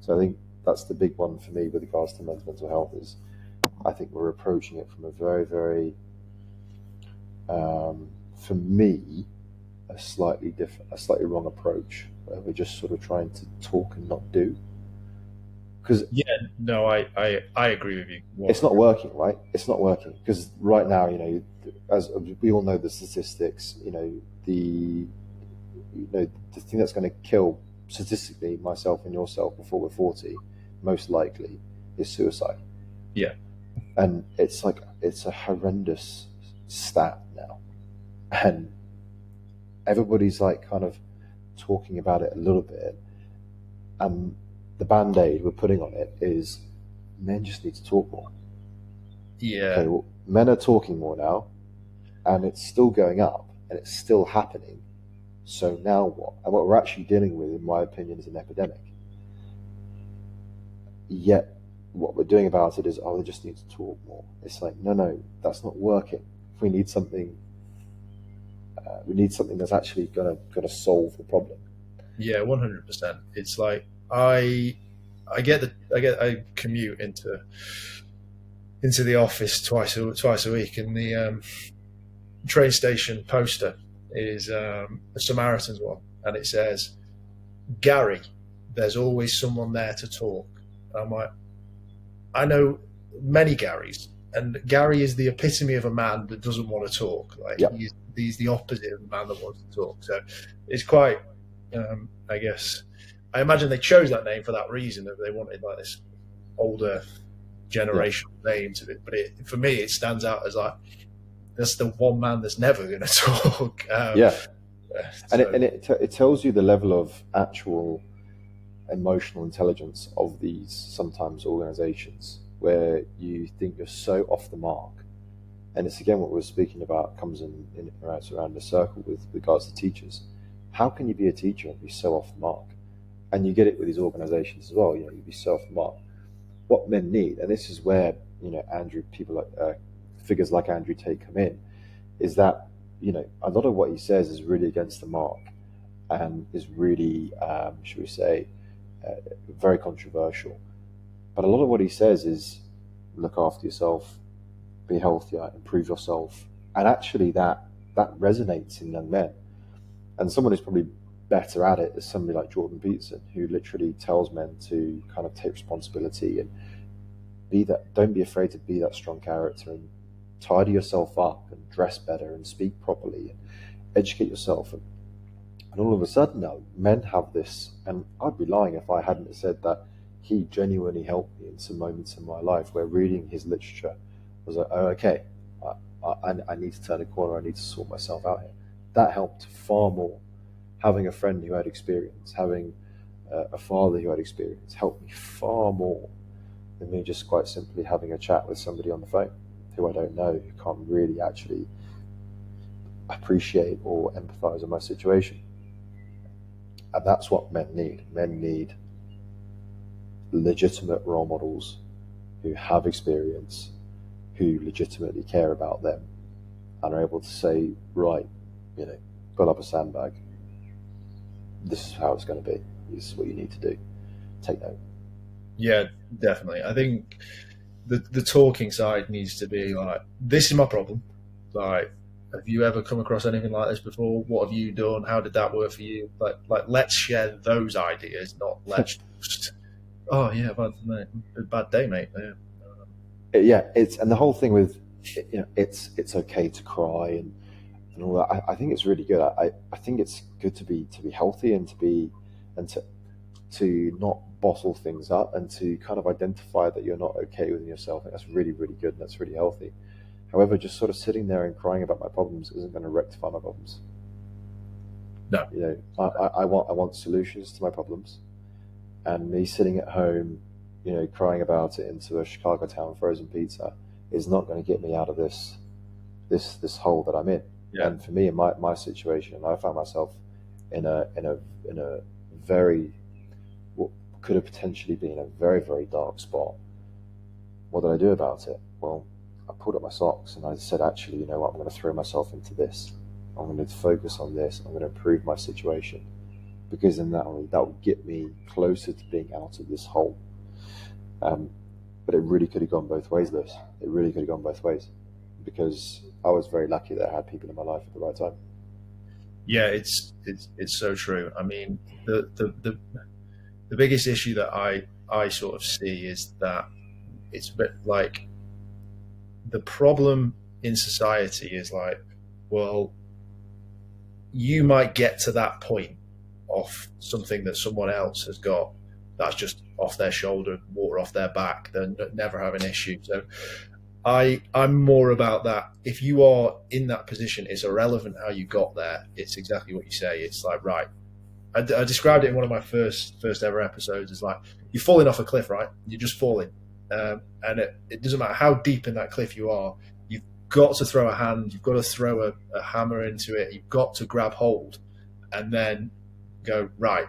So I think that's the big one for me with regards to men's mental health is I think we're approaching it from a very, very, for me, a slightly wrong approach where we're just sort of trying to talk and not do. Because Yeah, no, I agree with you. it's not working, right? It's not working because right now, as we all know the statistics, the thing that's going to kill statistically myself and yourself before we're 40, most likely, is suicide. Yeah, And it's like it's a horrendous stat now, and everybody's like kind of talking about it a little bit, and the band-aid we're putting on it is men just need to talk more. yeah, Okay, well, men are talking more now, and it's still going up, and it's still happening. So now what? And what we're actually dealing with, in my opinion, is an epidemic. Yet, what we're doing about it is, oh, they just need to talk more. It's like, no, no, that's not working. We need something. We need something that's actually gonna solve the problem. yeah, 100%. It's like I commute into the office twice a week, and the train station poster is a Samaritan's one, and it says, "Gary, there's always someone there to talk." And I'm like, I know many Garys, and Gary is the epitome of a man that doesn't want to talk. Like Yeah, he's the opposite of a man that wants to talk. So it's quite, I guess, I imagine they chose that name for that reason, that they wanted like this older yeah, generational name to it. But for me, it stands out as like that's the one man that's never going to talk. yeah. And So it tells you the level of actual emotional intelligence of these sometimes organizations where you think you're so off the mark. And it's again what we are speaking about comes in around the circle with regards to teachers. How can you be a teacher and be so off the mark? And you get it with these organizations as well. You'd be so off the mark. What men need, and this is where Andrew, people like figures like Andrew Tate come in, is that a lot of what he says is really against the mark and is really, should we say, uh, very controversial. But a lot of what he says is look after yourself, be healthier, improve yourself, and actually that resonates in young men. And someone who's probably better at it is somebody like Jordan Peterson, who literally tells men to kind of take responsibility and be that. Don't be afraid to be that strong character and tidy yourself up and dress better and speak properly and educate yourself. And all of a sudden now, men have this, and I'd be lying if I hadn't said that he genuinely helped me in some moments in my life where reading his literature was like, oh, okay, I need to turn a corner, I need to sort myself out here. That helped far more. Having a friend who had experience, having a father who had experience, helped me far more than me just quite simply having a chat with somebody on the phone who I don't know, who can't really actually appreciate or empathize with my situation. And that's what men need. Men need legitimate role models who have experience, who legitimately care about them, and are able to say, right, pull up a sandbag. This is how it's going to be. This is what you need to do. Take note. yeah, definitely. I think the talking side needs to be like, this is my problem. Like, have you ever come across anything like this before? What have you done? How did that work for you? Like let's share those ideas, not let's just, oh yeah, bad day, mate. Yeah. Yeah, it's and the whole thing with it's okay to cry and all that. I think it's really good. I think it's good to be healthy and and to not bottle things up and to kind of identify that you're not okay within yourself. I think that's really, really good and that's really healthy. However, just sort of sitting there and crying about my problems isn't going to rectify my problems. No. I want solutions to my problems, and me sitting at home, crying about it into a Chicago town frozen pizza is not going to get me out of this hole that I'm in. Yeah. And for me, in my situation, I found myself in a very what could have potentially been a very, very dark spot. What did I do about it? Well, I pulled up my socks and I said, actually, you know what? I'm going to throw myself into this. I'm going to focus on this. I'm going to improve my situation. because then that will get me closer to being out of this hole. Um, but it really could have gone both ways, Lewis. It really could have gone both ways, because I was very lucky that I had people in my life at the right time. Yeah, it's so true. I mean, the biggest issue that I sort of see is that it's a bit like the problem in society is like, well, you might get to that point of something that someone else has got that's just off their shoulder, water off their back. They're never have an issue. So I'm more about that. If you are in that position, it's irrelevant how you got there. It's exactly what you say. It's like, right. I described it in one of my first ever episodes as like, you're falling off a cliff, right? You're just falling, and it doesn't matter how deep in that cliff you are. You've got to throw a hand. You've got to throw a hammer into it. You've got to grab hold, and then go, right.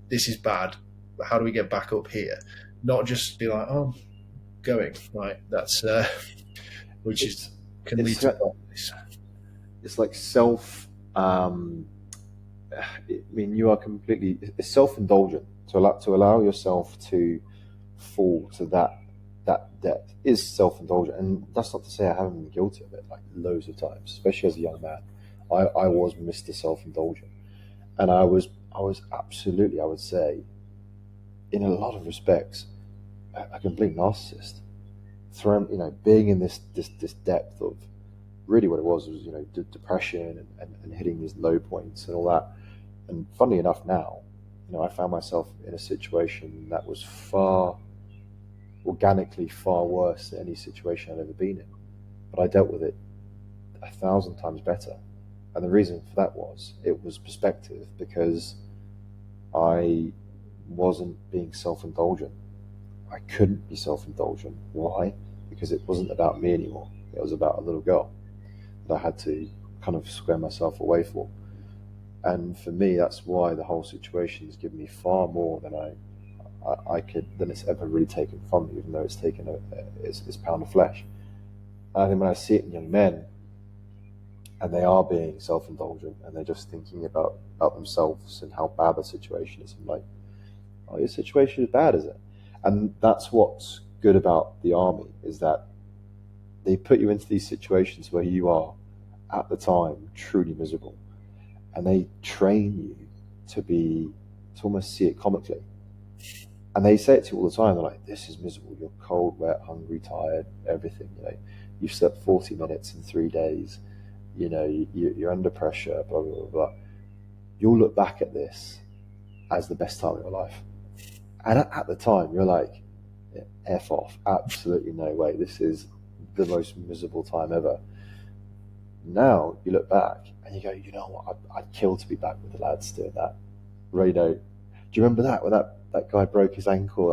This is bad. But how do we get back up here? Not just be like, oh, going right. That's which is It's can lead it's to problems. it's like self. I mean, you are completely, it's self-indulgent to allow yourself to fall to that depth is self-indulgent, and that's not to say I haven't been guilty of it like loads of times, especially as a young man. I was Mr. Self-indulgent, and I was absolutely, I would say, in a lot of respects, a complete narcissist. Thrown, being in this depth of really what it was depression and hitting these low points and all that. And funnily enough, now, I found myself in a situation that was far organically far worse than any situation I'd ever been in. But I dealt with it 1,000 times better. And the reason for that was it was perspective, because I wasn't being self indulgent. I couldn't be self indulgent. Why? Because it wasn't about me anymore. It was about a little girl that I had to kind of square myself away for. And for me, that's why the whole situation has given me far more than I could, than it's ever really taken from me, even though it's taken its pound of flesh. And I think when I see it in young men, and they are being self-indulgent, and they're just thinking about themselves and how bad the situation is, I'm like, oh, your situation is bad, is it? And that's what's good about the army, is that they put you into these situations where you are, at the time, truly miserable, and they train you to almost see it comically. And they say it to you all the time. They're like, "This is miserable. You're cold, wet, hungry, tired, everything. You've slept 40 minutes in 3 days. You're under pressure. Blah blah blah blah." You'll look back at this as the best time of your life, and at the time, you're like, yeah, "F off! Absolutely no way. This is the most miserable time ever." Now you look back and you go, "You know what? I'd kill to be back with the lads doing that." Right? Do you remember that when that guy broke his ankle